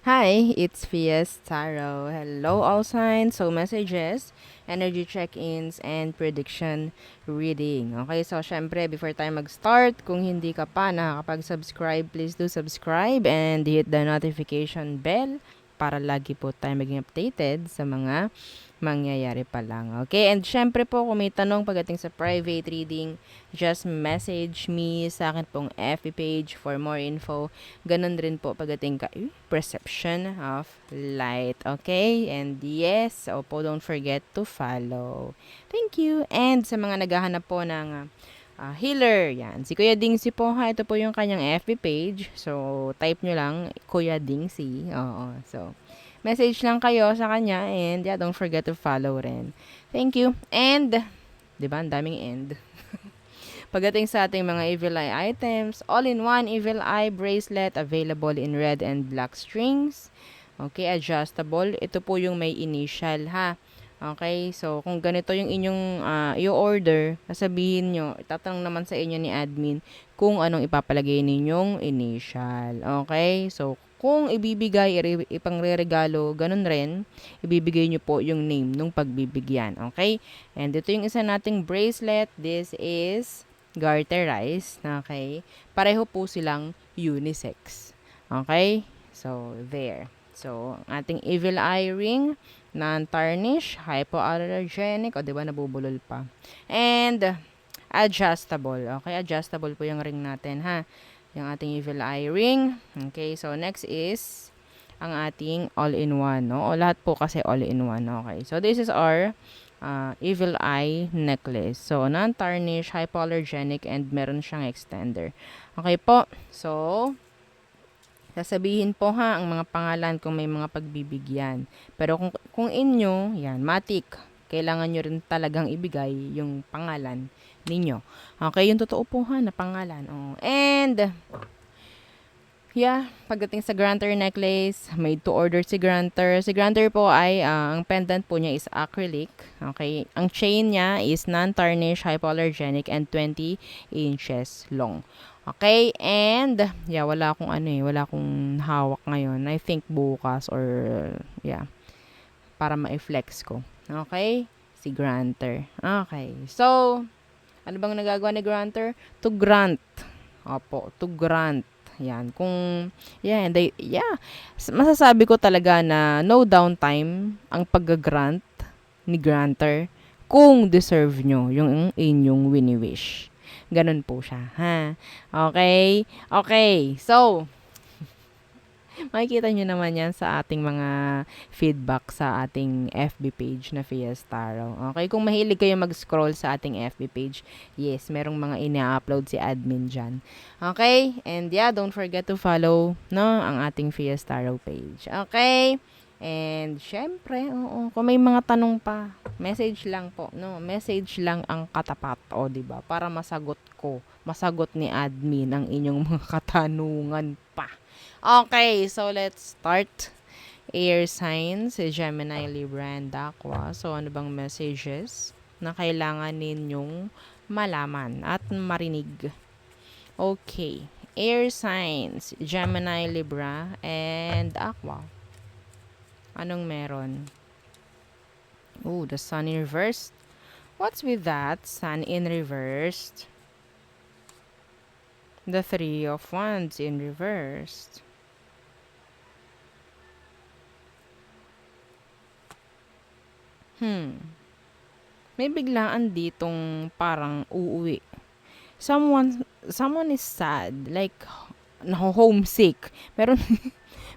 Hi, it's Fias Tarot. Hello, all signs. So, messages, energy check-ins, and prediction reading. Okay, so syempre, before tayo mag-start, kung hindi ka pa nakakapag-subscribe, please do subscribe and hit the notification bell para lagi po tayo maging updated sa mga mangyayari pa lang. Okay? And syempre po, kung may tanong pagdating sa private reading, just message me sa akin pong FB page for more info. Ganun rin po pagdating ka perception of light. Okay? And yes, opo, don't forget to follow. Thank you. And sa mga naghahanap po ng healer, yan. Si Kuya Dingsi po ha, ito po yung kanyang FB page. So, type nyo lang, Kuya Dingsi. Oo, so, message lang kayo sa kanya and yeah, don't forget to follow rin. Thank you. And, di ba, ang daming end. Pagdating sa ating mga Evil Eye items, all-in-one Evil Eye bracelet available in red and black strings. Okay, adjustable. Ito po yung may initial ha. Okay, so kung ganito yung inyong i-order, sasabihin nyo, itatanong naman sa inyo ni admin kung anong ipapalagay ninyong initial. Okay, so kung ibibigay, ipangre-regalo, ganun rin, ibibigay nyo po yung name nung pagbibigyan. Okay, and ito yung isa nating bracelet. This is garterized. Okay, pareho po silang unisex. Okay, so there. So, ating Evil Eye ring, non-tarnish, hypoallergenic, o diba nabubulol pa. And, adjustable. Okay, adjustable po yung ring natin, ha. Yung ating Evil Eye ring. Okay, so next is ang ating all-in-one, no? O lahat po kasi all-in-one, okay. So, this is our Evil Eye necklace. So, non-tarnish, hypoallergenic, and meron siyang extender. Okay po, so, sasabihin po ha ang mga pangalan kung may mga pagbibigyan. Pero kung inyo, yan, matik, kailangan nyo rin talagang ibigay yung pangalan ninyo. Okay, yung totoo po ha na pangalan. Oh. And, yeah, pagdating sa Granter necklace, made to order si Granter. Si Granter po ay, ang pendant po niya is acrylic. Okay, ang chain niya is non-tarnish, hypoallergenic, and 20 inches long. Okay, and yeah, wala akong hawak ngayon. I think bukas or yeah, para ma-flex ko. Okay, si Granter. Okay, so ano bang nagagawa ni Granter? To grant. Opo, to grant. Yan, kung yeah, and yeah, masasabi ko talaga na no downtime ang pag-grant ni Granter kung deserve nyo yung inyong wini-wish. Ganun po siya, ha? Okay? Okay, so, makikita nyo naman yan sa ating mga feedback sa ating FB page na Fias Tarot. Okay, kung mahilig kayo mag-scroll sa ating FB page, yes, merong mga ina-upload si admin dyan. Okay, and yeah, don't forget to follow, no, ang ating Fias Tarot page. Okay, and syempre, oo, kung may mga tanong pa, message lang po, no, message lang ang katapat, o, diba, para masagot ni admin ang inyong mga katanungan pa. Okay, so let's start. Air signs, Gemini, Libra, and Aqua. So, ano bang messages na kailangan ninyong malaman at marinig? Okay. Air signs, Gemini, Libra, and Aqua. Anong meron? Oh, the sun in reversed. What's with that? Sun in reversed. The three of wands in reversed. May biglaan ditong parang uuwi. Someone is sad, like homesick. Meron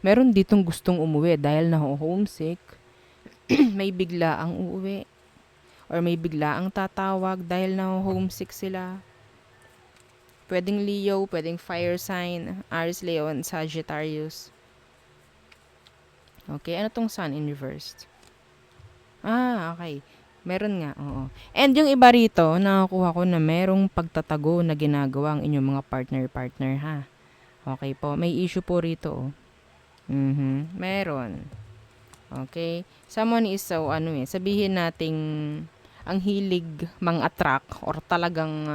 meron ditong gustong umuwi dahil homesick. May biglaang uuwi or may biglaang tatawag dahil homesick sila. Pwedeng Leo, pwedeng fire sign, Aries, Leo, and Sagittarius. Okay, ano tong sun in reversed? Okay. Meron nga, oo. And yung iba rito, nakakuha ko na merong pagtatago na ginagawa ang inyong mga partner-partner, ha? Okay po, may issue po rito, oh. Meron. Okay? Someone is so, sabihin nating ang hilig mang-attract or talagang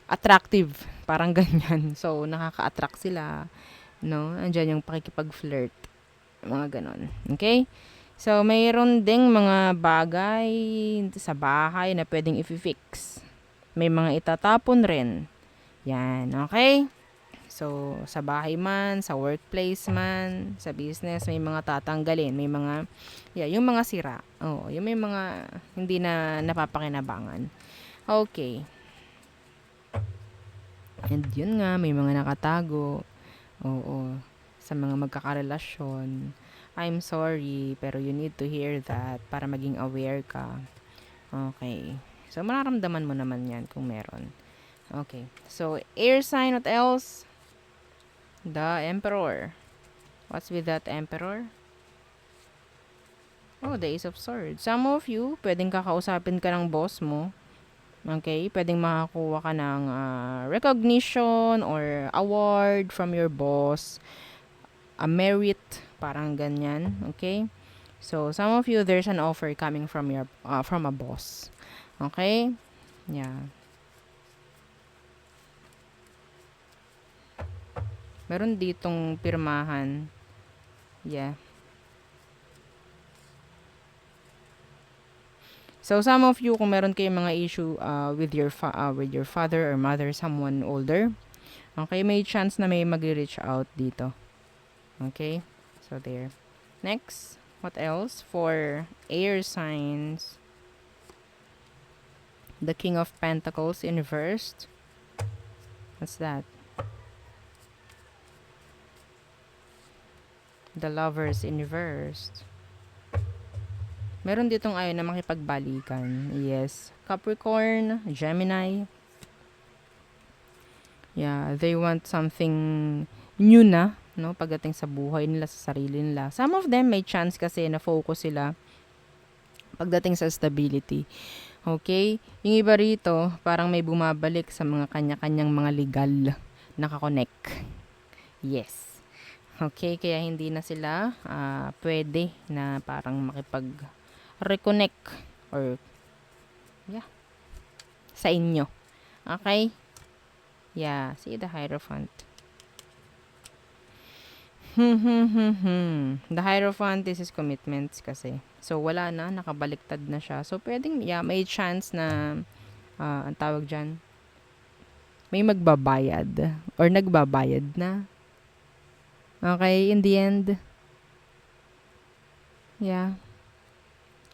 attractive, parang ganyan. So, nakaka-attract sila, no? Andiyan yung pakikipag-flirt. Mga ganon. Okay? So, mayroon ding mga bagay sa bahay na pwedeng i-fix. May mga itatapon rin. Yan. Okay? So, sa bahay man, sa workplace man, sa business, may mga tatanggalin. May mga, yung mga sira. Oo, yung may mga hindi na napapakinabangan. Okay. And yun nga, may mga nakatago. Oo. Sa mga magkakarelasyon. I'm sorry, pero you need to hear that para maging aware ka. Okay. So, mararamdaman mo naman yan kung meron. Okay. So, air sign, what else? The Emperor. What's with that Emperor? Oh, the Ace of Swords. Some of you, pwedeng kakausapin ka ng boss mo. Okay? Pwedeng makakuha ka ng recognition or award from your boss. A merit, parang ganyan. Okay? So, some of you, there's an offer coming from your from a boss. Okay? Yeah. Meron ditong pirmahan. Yeah. So, some of you, kung meron kayong mga issue with your father or mother, someone older, okay, may chance na may mag-reach out dito. Okay? So, there. Next, what else? For air signs, the King of Pentacles in reversed. What's that? The Lovers in reversed. Meron ditong ayaw na makipagbalikan. Yes. Capricorn, Gemini. Yeah, they want something new na, no? Pagdating sa buhay nila, sa sarili nila. Some of them may chance kasi na focus sila pagdating sa stability. Okay? Yung iba rito, parang may bumabalik sa mga kanya-kanyang mga legal nakakonect. Yes. Okay, kaya hindi na sila pwede na parang makipag-reconnect or sa inyo. Okay? Yeah, see the Hierophant. The Hierophant, this is commitments kasi. So, wala na, nakabaliktad na siya. So, pwedeng, may chance na, ang tawag dyan, may magbabayad or nagbabayad na. Okay, in the end,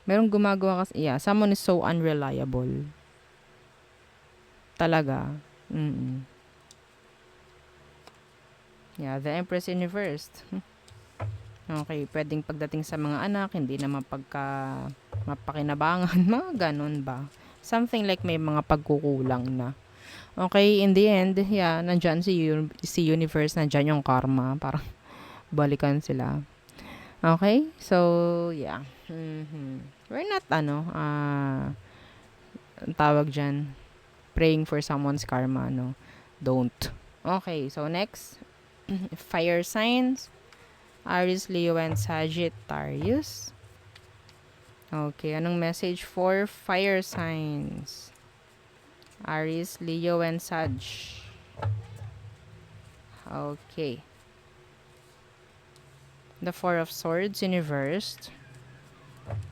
merong gumagawa kasi, someone is so unreliable. Talaga. The Empress in reversed. Okay, pwedeng pagdating sa mga anak, hindi na mapakinabangan, mga ganun ba? Something like may mga pagkukulang na. Okay, in the end, nandyan si Universe, nandyan yung karma, parang balikan sila. Okay, so, we're not, ang tawag dyan, praying for someone's karma, no? Don't. Okay, so next, fire signs, Aries, Leo, and Sagittarius. Okay, anong message for fire signs? Aries, Leo, and Sag. Okay. The Four of Swords in reversed.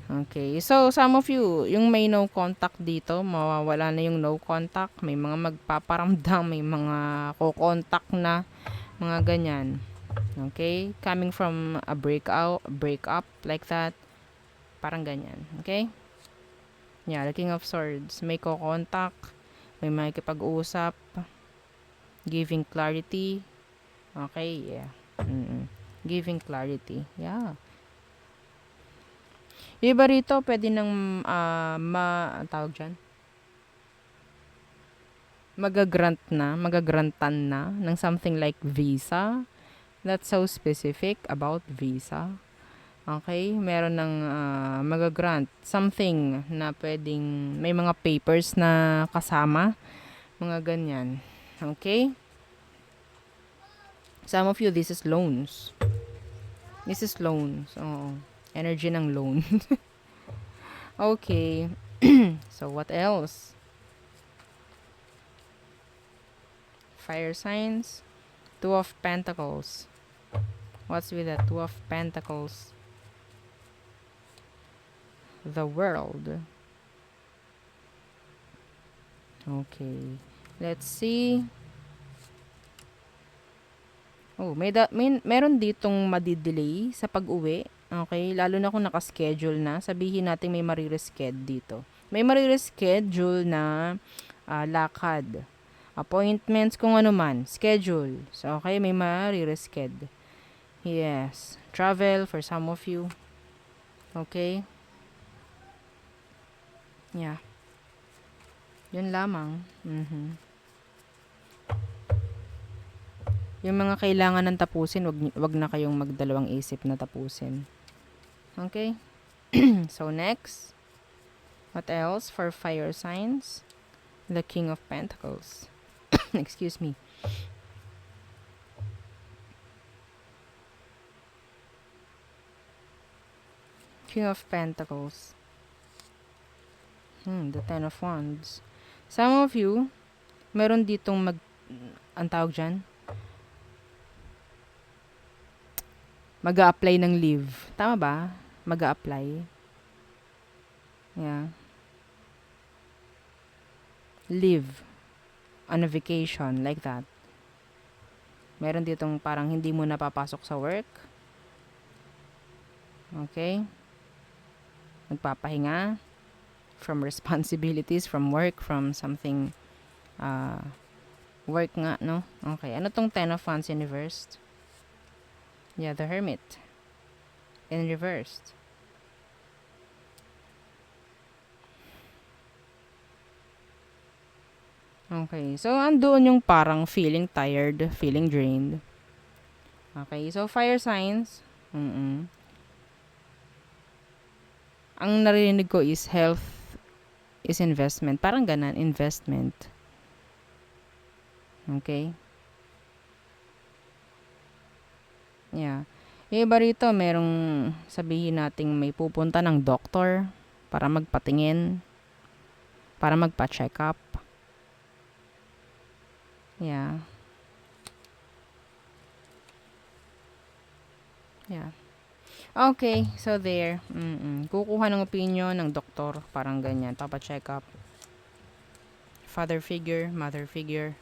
Okay, so some of you, yung may no contact dito, mawawala na yung no contact. May mga magpaparamdam, may mga ko-contact na, mga ganyan. Okay, coming from a breakup like that. Parang ganyan. Okay? Yeah, the King of Swords. May ko-contact. May makikipag-usap. Giving clarity. Okay, yeah. Giving clarity. Yeah. Yung iba rito, pwede nang tawag dyan? Magagrantan na ng something like visa. That's so specific about visa. Okay, meron ng magagrant something na pwedeng may mga papers na kasama, mga ganyan. Okay? Some of you, this is loans. This is loans. Oo. Energy ng loan. Okay. So, what else? Fire signs. Two of Pentacles. What's with the Two of Pentacles? The World. Okay. Let's see. Oh, meron ditong madidelay sa pag-uwi. Okay, lalo na kung naka-schedule na. Sabihin natin may marireschedule dito. May marireschedule na lakad. Appointments kung ano man. Schedule. So, okay, may marireschedule. Yes. Travel for some of you. Okay. Yeah. Yun lamang. Yung mga kailangan ng tapusin, wag na kayong magdalawang isip na tapusin. Okay? So, next. What else for fire signs? The King of Pentacles. Excuse me. King of Pentacles. The Ten of Wands. Some of you, meron ditong ang tawag dyan? Mag-a-apply ng leave. Tama ba? Mag-a-apply. Yeah. Leave. On a vacation. Like that. Meron ditong parang hindi mo napapasok sa work. Okay? Nagpapahinga. From responsibilities, from work, from something, work nga, no? Okay. Ano tong Ten of Wands in reversed? Yeah, the Hermit. In reversed. Okay. So, andoon yung parang feeling tired, feeling drained. Okay. So, fire signs. Ang narinig ko is health is investment. Parang ganan, investment. Okay. Yeah. Yung iba rito, merong sabihin nating may pupunta ng doktor para magpatingin, para magpa-check up. Yeah. Yeah. Okay, so there. Kukuha ng opinion ng doktor, parang ganyan. Papa-check up. Father figure, mother figure,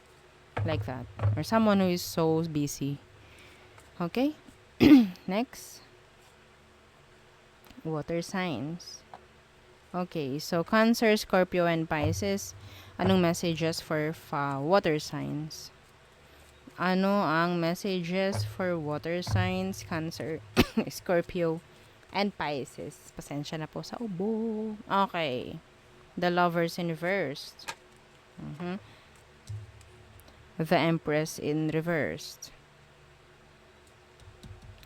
like that. Or someone who is so busy. Okay? Next. Water signs. Okay, so Cancer, Scorpio, and Pisces. Anong messages for water signs? Ano ang messages for water signs? Cancer, Scorpio, and Pisces. Pasensya na po sa ubo. Okay. The Lovers in reversed. The Empress in reversed.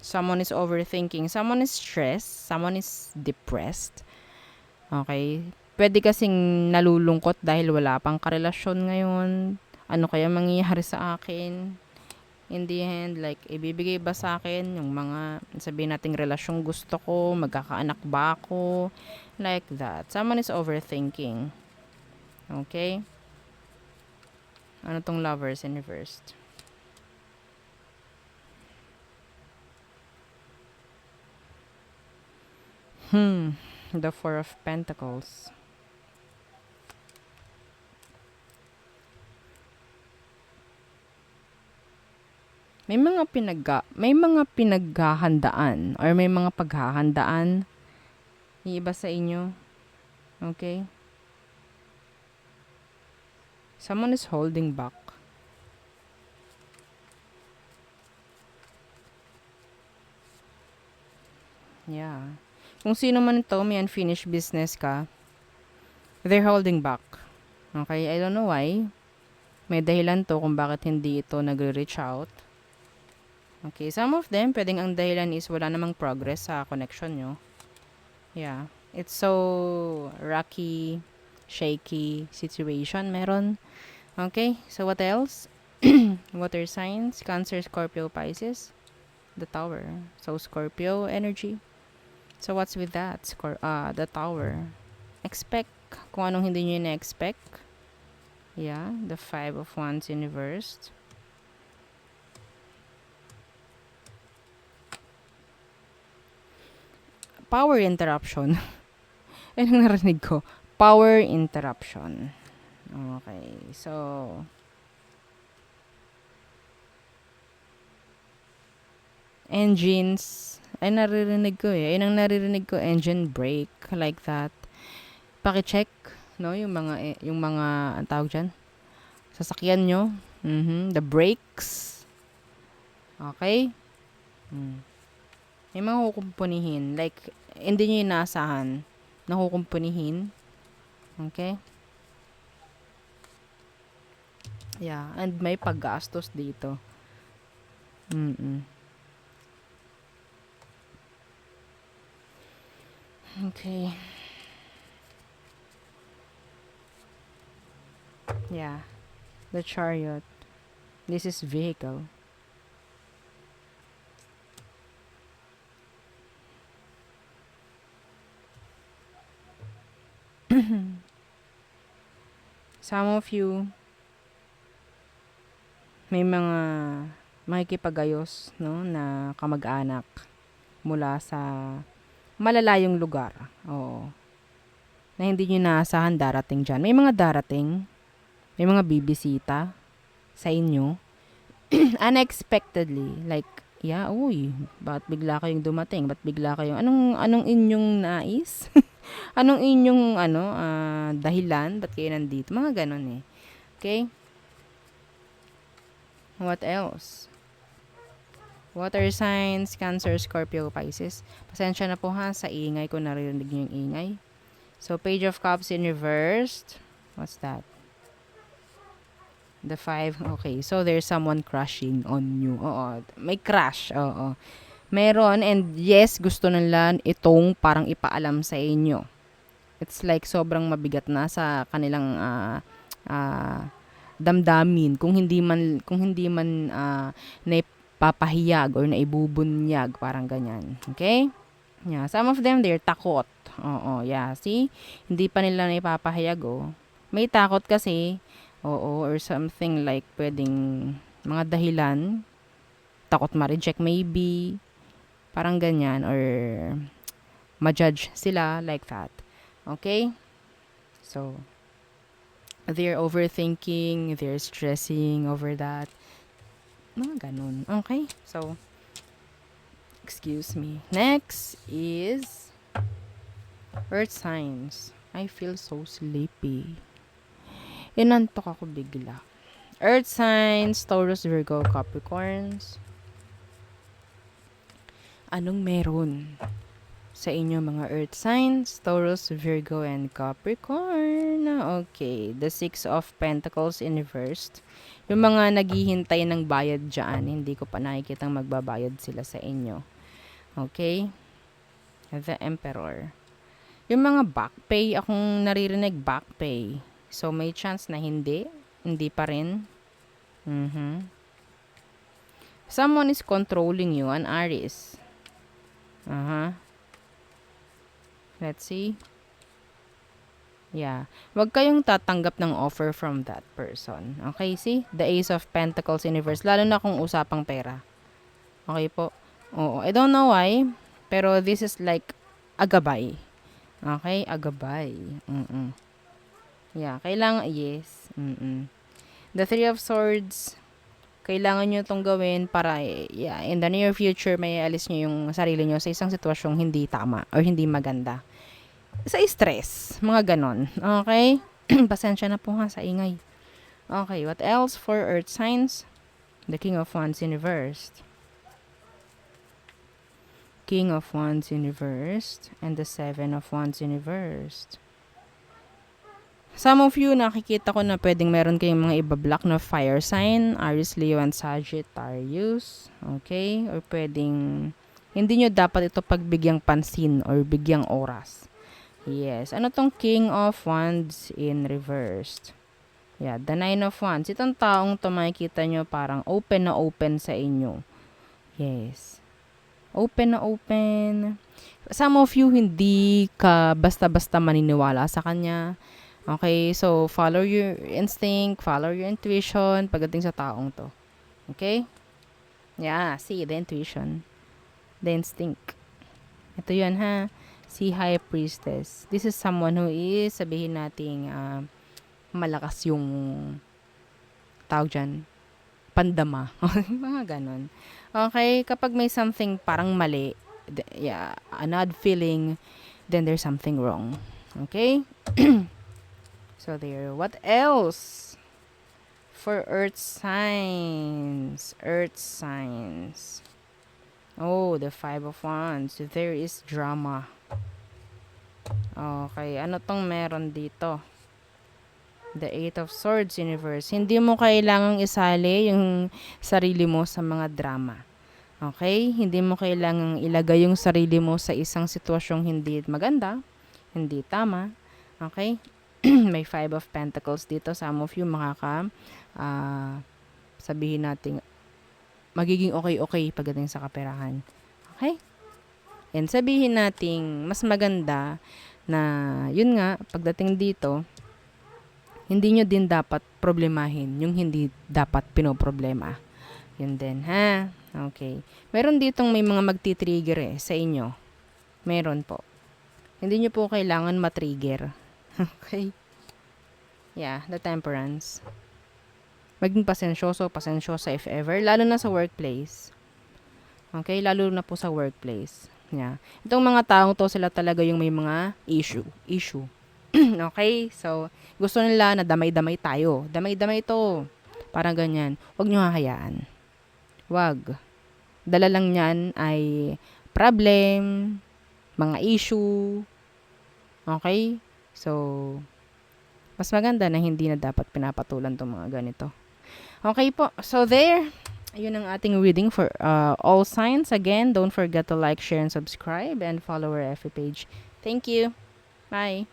Someone is overthinking. Someone is stressed. Someone is depressed. Okay. Pwede kasing nalulungkot dahil wala pang karelasyon ngayon. Ano kaya mangyayari sa akin? In the end, like, ibibigay ba sa akin yung mga, sabihin nating relasyong gusto ko? Magkakaanak ba ako? Like that. Someone is overthinking. Okay? Ano tong Lovers in reversed? The Four of Pentacles. May mga pinaghahandaan or may mga paghahandaan yung iba sa inyo. Okay? Someone is holding back. Yeah. Kung sino man ito, may unfinished business ka, they're holding back. Okay? I don't know why. May dahilan to kung bakit hindi ito nagre-reach out. Okay, some of them, pwedeng ang dahilan is wala namang progress sa connection nyo. Yeah. It's so rocky, shaky situation meron. Okay, so what else? Water signs, Cancer, Scorpio, Pisces. The Tower. So, Scorpio energy. So, what's with that? The Tower. Expect kung anong hindi nyo na-expect. Yeah, the Five of Wands in reversed. Power interruption. Yan ang narinig ko. Power interruption. Okay. So, engines. Ay, naririnig ko eh. Yan ang naririnig ko. Engine brake. Like that. Paki-check. No? Yung mga, ang tawag dyan? Sasakyan nyo. The brakes. Okay? May mga kukumpunihin. Like, hindi nyo inaasahan na kukumpunihin. Okay? Yeah. And may paggastos dito. Okay. Yeah. The chariot. This is vehicle. Some of you may mga makikipagayos, no, na kamag-anak mula sa malalayong lugar. Oo. Na hindi nyo naasahan darating dyan. May mga darating. May mga bibisita sa inyo. Unexpectedly. Like, yeah, uy, bakit bigla kayong dumating? Bakit bigla kayong, anong inyong nais? Anong inyong, dahilan? Ba't kayo nandito? Mga ganon eh. Okay? What else? Water signs, Cancer, Scorpio, Pisces. Pasensya na po ha sa ingay ko, naririnig niyo yung ingay. So, Page of Cups in reversed. What's that? The 5. Okay, so there's someone crushing on you. Oo, may crush. Oo. Meron, and yes, gusto nila itong parang ipaalam sa inyo. It's like sobrang mabigat na sa kanilang damdamin kung hindi man naipapahiyag or naibubunyag, parang ganyan. Okay? Yeah, some of them they're takot. Oo, yeah. See? Hindi pa nila naipapahayag, oh. May takot kasi, oo, or something like pwedeng mga dahilan, takot ma-reject maybe, parang ganyan, or ma-judge sila, like that. Okay? So, they're overthinking, they're stressing over that. Mga ganun. Okay? So, excuse me. Next is Earth signs. I feel so sleepy. Inantok ako bigla. Earth signs, Taurus, Virgo, Capricorns. Anong meron sa inyo mga earth signs, Taurus, Virgo, and Capricorn? Okay, the 6 of Pentacles in reversed. Yung mga naghihintay ng bayad dyan, hindi ko pa nakikitang magbabayad sila sa inyo. Okay? The Emperor. Yung mga back pay, akong naririnig back pay. So, may chance na hindi pa rin. Someone is controlling you, an Aries. Let's see. Yeah. Huwag kayong tatanggap ng offer from that person. Okay, see? The Ace of Pentacles in reverse. Lalo na kung usapang pera. Okay po? Oo. I don't know why, pero this is like a gabay. Okay? A gabay. Yeah. Kailangan, yes. The Three of Swords, kailangan nyo itong gawin para, yeah, in the near future, may alis nyo yung sarili nyo sa isang sitwasyong hindi tama or hindi maganda. Sa stress. Mga ganon. Okay? Pasensya na po ha sa ingay. Okay, what else for earth signs? The King of Wands in reversed. King of Wands in reversed. And the 7 of Wands in reversed. Some of you, nakikita ko na pwedeng meron kayong mga ibablock na fire sign. Aries, Leo, and Sagittarius. Okay? Or pwedeng, hindi nyo dapat ito pagbigyang pansin or bigyang oras. Yes. Ano tong King of Wands in reversed? Yeah, the 9 of Wands. Itong taong to makikita nyo parang open na open sa inyo. Yes. Open na open. Some of you, hindi ka basta-basta maniniwala sa kanya. Okay, so follow your instinct, follow your intuition pagdating sa taong to. Okay? Yeah, see, the intuition. The instinct. Ito yun, ha? Si High Priestess. This is someone who is, sabihin nating, malakas yung tawag dyan, pandama. Mga ganon. Okay, kapag may something parang mali, yeah, an odd feeling, then there's something wrong. Okay? So there. What else? For earth signs. Earth signs. Oh, the Five of Wands. There is drama. Okay, ano tong meron dito? The Eight of Swords Universe. Hindi mo kailangang isali yung sarili mo sa mga drama. Okay? Hindi mo kailangang ilagay yung sarili mo sa isang sitwasyong hindi maganda, hindi tama. Okay? May Five of Pentacles dito. Some of you sabihin natin, magiging okay pagdating sa kaperahan. Okay? And sabihin natin, mas maganda na, yun nga, pagdating dito, hindi nyo din dapat problemahin yung hindi dapat pinoproblema. Yun din, ha? Okay. Meron ditong may mga magti-trigger sa inyo. Meron po. Hindi nyo po kailangan matrigger. Okay? Yeah, the Temperance. Maging pasensyosa if ever. Lalo na sa workplace. Okay? Lalo na po sa workplace. Yeah. Itong mga taong to, sila talaga yung may mga issue. Okay? So, gusto nila na damay-damay tayo. Damay-damay to. Parang ganyan. Huwag nyo hahayaan. Huwag. Dala lang yan ay problem, mga issue. Okay? So, mas maganda na hindi na dapat pinapatulan tong mga ganito. Okay po. So, there. Ayun ang ating reading for all signs. Again, don't forget to like, share, and subscribe, and follow our FB page. Thank you. Bye.